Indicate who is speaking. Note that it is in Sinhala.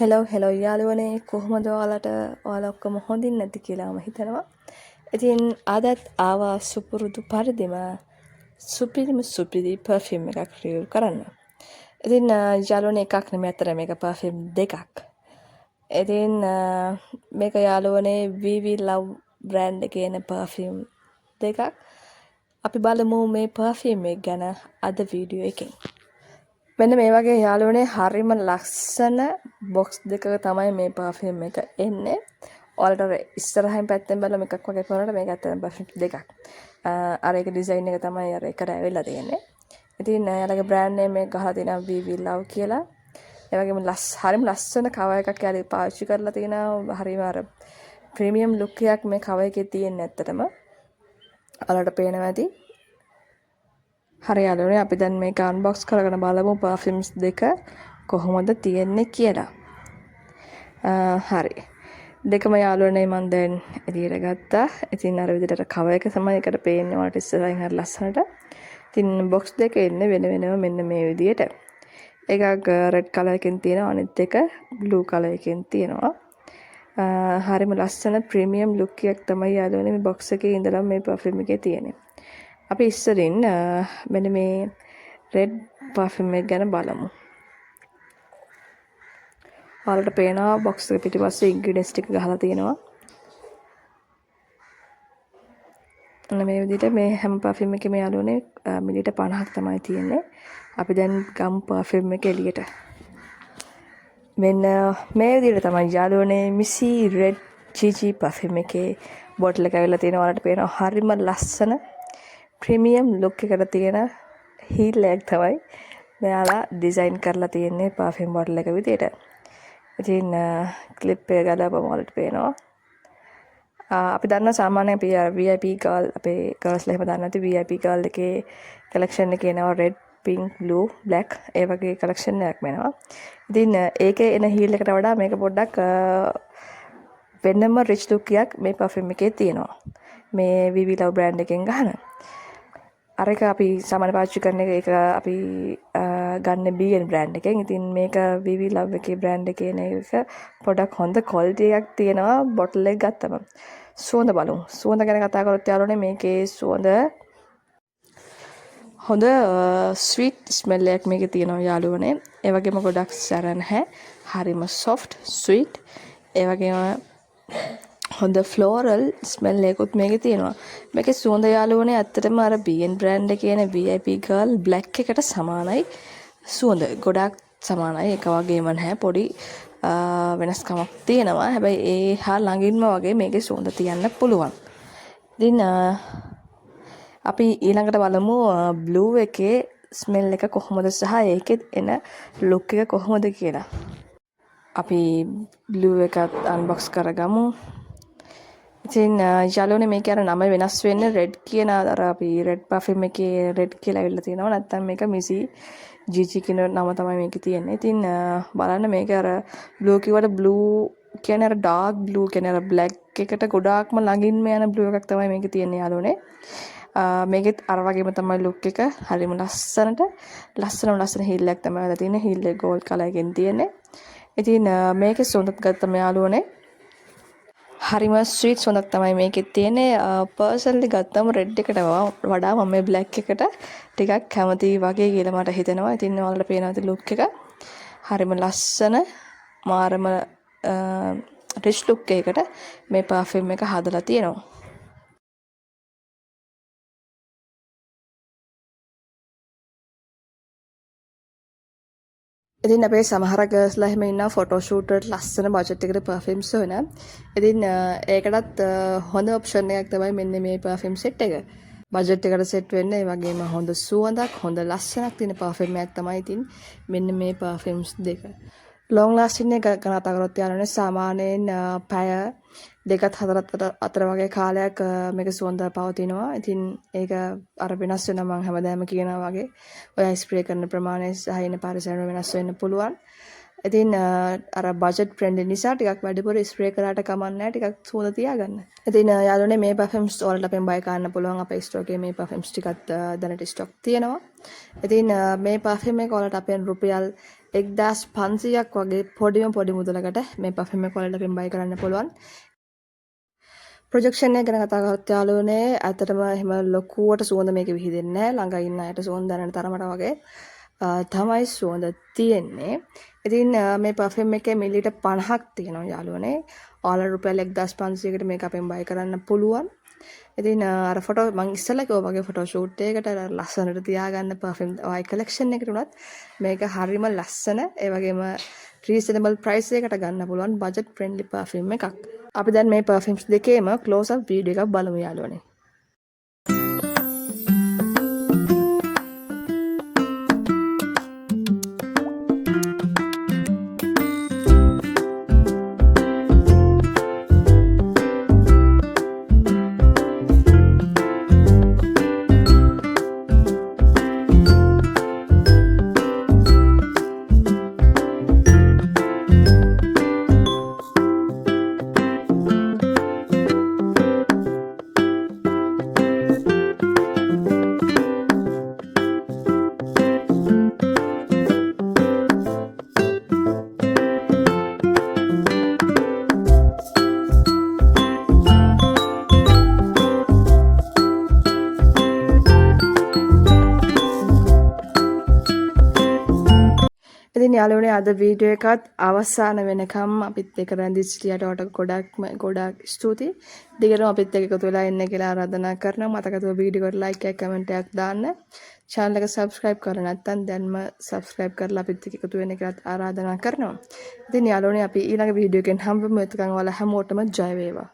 Speaker 1: හෙලෝ යාළුවනේ කොහොමද ඔයාලා ඔක්කොම හොඳින් නැති කියලා මම හිතනවා. ඉතින් අදත් ආවා සුපුරුදු පරිදිම සුපිරි පර්ෆියුම් එකක් රිවිව් කරන්න. ඉතින් යාළුවනේ එකක් නෙමෙයි අතර මේක පර්ෆියුම් දෙකක්. ඉතින් මේක යාළුවනේ VV Love බ්‍රෑන්ඩ් එකේ එන පර්ෆියුම් දෙකක්. අපි බලමු මේ පර්ෆියුම් එක ගැන අද වීඩියෝ එකෙන්. මෙන්න මේ වගේ යාළුවනේ හරිම ලස්සන බොක්ස් දෙකක තමයි මේ පර්ෆියුම් එක එන්නේ. ඔයාලට ඉස්සරහින් පැත්තෙන් බලමු එකක් වගේ කරනකොට මේක ඇත්තටම පර්ෆියුම් දෙකක්. අර ඒක ඩිසයින් එක තමයි අර එකට ඇවිල්ලා තියෙන්නේ. ඉතින් යාළුවගේ බ්‍රෑන්ඩ් නේම් එක ගහලා තියෙනවා VV Love කියලා. ඒ වගේම හරිම ලස්සන කවර් එකක් යාළුවෝ පාවිච්චි කරලා තියෙනවා. හරිම අර ප්‍රීමියම් ලුක් එකක් මේ කවර් එකේ තියෙන්නේ ඇත්තටම. ඔයාලට පේනවා ඇති. හරි යාළුවනේ අපි දැන් මේක අන්බොක්ස් කරගෙන බලමු පර්ෆියුම්ස් දෙක කොහොමද තියෙන්නේ කියලා. හරි. දෙකම යාළුවනේ මම දැන් එළියට ගත්තා. ඉතින් අර විදිහට කවර් එක තමයි එකට පේන්නේ ඔයාලට ඉස්සරහින් හරි ලස්සනට. ඉතින් බොක්ස් දෙක එන්නේ වෙන වෙනම මෙන්න මේ විදිහට. එකක් රෙඩ් කලර් එකෙන් තියෙනවා අනිත් එක බ්ලූ කලර් එකෙන් තියෙනවා. හරිම ලස්සන ප්‍රීමියම් ලුක් එකක් තමයි යාළුවනේ මේ බොක්ස් එකේ ඉඳලා මේ පර්ෆියුම් එකේ තියෙන්නේ. අපි ඉස්සරින් මෙන්න මේ රෙඩ් පර්ෆියුම් එක ගැන බලමු. ඔයාලට පේනවා බොක්ස් එක පිටිපස්සේ ඉන්ග්‍රීඩියන්ට්ස් ටික ගහලා තියෙනවා. අන්න මේ විදිහට මේ හැම පර්ෆියුම් එකේම යාළුවනේ මිලිට 50ක් තමයි තියෙන්නේ. අපි දැන් ගමු පර්ෆියුම් එක එළියට. මෙන්න මේ විදිහට තමයි යාළුවනේ මිසි රෙඩ් GG පර්ෆියුම් එකේ බෝටල් එක ඇවිල්ලා තියෙනවා. ඔයාලට පේනවා හරිම ලස්සන ප්‍රීමියම් ලුක් එකට තියෙන හීල් එකක් තමයි මෙයාලා ඩිසයින් කරලා තියෙන්නේ පර්ෆියුම් බෝටල් එක විදියට. ඉතින් ක්ලිප් එක ගලපුවම ඔයාලට පේනවා. අපි දන්නා සාමාන්‍යයෙන් අපි VIP ගර්ල් අපේ ගර්ල්ස්ලා එහෙම දන්නේ නැති VIP ගර්ල් එකේ කලෙක්ෂන් එකේ එනවා රෙඩ්, පින්ක්, බ්ලූ, බ්ලැක් ඒ වගේ කලෙක්ෂන් එකක් වෙනවා. ඉතින් ඒකේ එන හීල් එකට වඩා මේක පොඩ්ඩක් වෙනම රිච් ලුක් එකක් මේ පර්ෆියුම් එකේ තියෙනවා. මේ VV Love බ්‍රෑන්ඩ් එකෙන් ගහන. අර එක අපි සාමාන්‍ය පාවිච්චි කරන එක අපි ගන්න BN බ්‍රෑන්ඩ් එකෙන්. ඉතින් මේක VV Love එකේ බ්‍රෑන්ඩ් එකේ එක පොඩක් හොඳ ක්වොලිටි එකක් තියෙනවා බොටල් එක ගත්තම. සුවඳ බලමු. සුවඳ ගැන කතා කරොත් යාළුවනේ මේකේ සුවඳ හොඳ ස්වීට් ස්මෙල් එකක් මේකේ තියෙනවා යාළුවනේ. ඒ වගේම ගොඩක් සැර නැහැ. හරිම සොෆ්ට් ස්වීට්. ඒ වගේම හොඳ ෆ්ලෝරල් ස්මෙල් එකකුත් මේකේ තියෙනවා. මේකේ සුවඳ යාළුවනේ ඇත්තටම අර BN බ්‍රෑන්ඩ් එකේ එන VIP ගර්ල් බ්ලැක් එකට සමානයි. සුවඳ ගොඩක් සමානයි. එක වගේම නැහැ. පොඩි වෙනස්කමක් තියෙනවා. හැබැයි ඒ හා ළඟින්ම වගේ මේකේ සුවඳ තියන්න පුළුවන්. ඉතින් අපි ඊළඟට බලමු බ්ලූ එකේ ස්මෙල් එක කොහොමද සහ ඒකෙත් එන ලුක් එක කොහොමද කියලා. අපි බ්ලූ එකත් අන්බොක්ස් කරගමු. ඉතින් යාළුවනේ මේකේ අර නම වෙනස් වෙන්නේ රෙඩ් කියන අර අපි රෙඩ් පර්ෆියුම් එකේ රෙඩ් කියලා ඇවිල්ලා තියෙනවා. නැත්නම් මේක මිසි GG කියන නම තමයි මේකේ තියෙන්නේ. ඉතින් බලන්න මේක අර බ්ලූ කිව්වට බ්ලූ කියන්නේ අර ඩාර්ක් බ්ලූ කියන්නේ අර බ්ලැක් එකට ගොඩාක්ම ළඟින්ම යන බ්ලූ එකක් තමයි මේකේ තියෙන්නේ යාළුවනේ. මේකෙත් අර වගේම තමයි ලුක් එක. හරිම ලස්සන හීල් එකක් තමයි අද තියෙන්නේ. හීල් එක ගෝල්ඩ් කලර් එකෙන් තියෙන්නේ. ඉතින් මේකේ සුවඳත් ගත්තම යාළුවනේ හරිම ස්වීට් සුවඳක් තමයි මේකෙත් තියෙන්නේ. පර්සනලි ගත්තම රෙඩ් එකට වඩා මම මේ බ්ලැක් එකට ටිකක් කැමති වගේ කියලා මට හිතෙනවා. ඉතින් ඔයාලට පේනවාද ලුක් එක? හරිම ලස්සන මාරම රිච් ලුක් එකකට මේ පර්ෆියුම් එක හදලා තියෙනවා. ඉතින් අපේ සමහර ගර්ල්ස්ලා එහෙම ඉන්නවා ෆොටෝ ෂූට් වලට ලස්සන බජට් එකකට පර්ෆියුම්ස් හොයන. ඉතින් ඒකටත් හොඳ ඔප්ෂන් එකක් තමයි මෙන්න මේ පර්ෆියුම් සෙට් එක. බජට් එකට සෙට් වෙන්න ඒ වගේම හොඳ සුවඳක් හොඳ ලස්සනක් තියෙන පර්ෆියුම් එකක් තමයි ඉතින් මෙන්න මේ පර්ෆියුම්ස් දෙක. ලොං ලාස්ටිං එක ගැන කතා කරොත් යාළුවනේ සාමාන්‍යයෙන් පැය දෙකත් හතරත් අතර වගේ කාලයක් මේක සුවඳ පවතිනවා. ඉතින් ඒක අර වෙනස් වෙනවා මම හැමදාම කියනවා වගේ. ඔය ස්ප්‍රේ කරන ප්‍රමාණය සහ ඉන පරිසරය වෙනස් වෙන්න පුළුවන්. ඉතින් අර බජට් ෆ්‍රෙන්ඩ්ලි නිසා ටිකක් වැඩිපුර ස්ප්‍රේ කරාට කමක් නැහැ ටිකක් සුවඳ තියාගන්න. ඉතින් යාළුවනේ මේ පර්ෆියුම්ස් ඔයාලට අපෙන් බයි ගන්න පුළුවන්. අපේ ස්ටෝර් එකේ මේ පර්ෆියුම්ස් ටිකත් දැනට ස්ටොක් තියෙනවා. ඉතින් මේ පර්ෆියුම් එක ඔයාලට අපෙන් රුපියල් 1500ක් වගේ පොඩි මුදලකට මේ පර්ෆියුම් එක ඔයාලට අපෙන් බයි කරන්න පුළුවන්. ප්‍රොජෙක්ෂන් එක ගැන කතා කරත් යාළුවනේ ඇත්තටම එහෙම ලොකුවට සුවඳ මේකේ විහිදෙන්නේ නැහැ. ළඟ ඉන්න අයට සුවඳ දැනෙන තරමට වගේ තමයි සුවඳ තියෙන්නේ. ඉතින් මේ පර්ෆියුම් එකේ මිලිලීටර් 50ක් තියෙනවා යාළුවනේ. ඔයාලා රුපියල් 1500කට මේක අපෙන් බයි කරන්න පුළුවන්. ඉතින් අර ෆොටෝ මං ඉස්සෙල්ලා කිව්වා වගේ ෆොටෝ ෂූට් එකකට අර ලස්සනට තියාගන්න පර්ෆියුම් ඔය කලෙක්ෂන් එකට උනත් මේක හරිම ලස්සන. ඒ වගේම රීසනබල් ප්‍රයිස් එකකට ගන්න පුළුවන් බජට් ෆ්‍රෙන්ඩ්ලි පර්ෆියුම් එකක්. අපි දැන් මේ පර්ෆියුම්ස් දෙකේම ක්ලෝස් අප් වීඩියෝ එකක් බලමු යාළුවනේ. ඉතින් යාළුවනේ අද වීඩියෝ එකත් අවසාන වෙනකම් අපිත් එක්ක රැඳී සිටියට ඔයාලට ගොඩක් ස්තුතියි. දිගටම අපිත් එක්ක එකතු වෙලා ඉන්න කියලා ආරාධනා කරනවා. මතකතුව වීඩියෝ එකට ලයික් එකක් කමෙන්ට් එකක් දාන්න. channel එක subscribe කරලා නැත්නම් දැන්ම subscribe කරලා අපිත් එක්ක එකතු වෙන්න කියලා ආරාධනා කරනවා. ඉතින් යාළුවනේ අපි ඊළඟ වීඩියෝ එකෙන් හම්බෙමු. එතකන් ඔයාලා හැමෝටම ජය වේවා.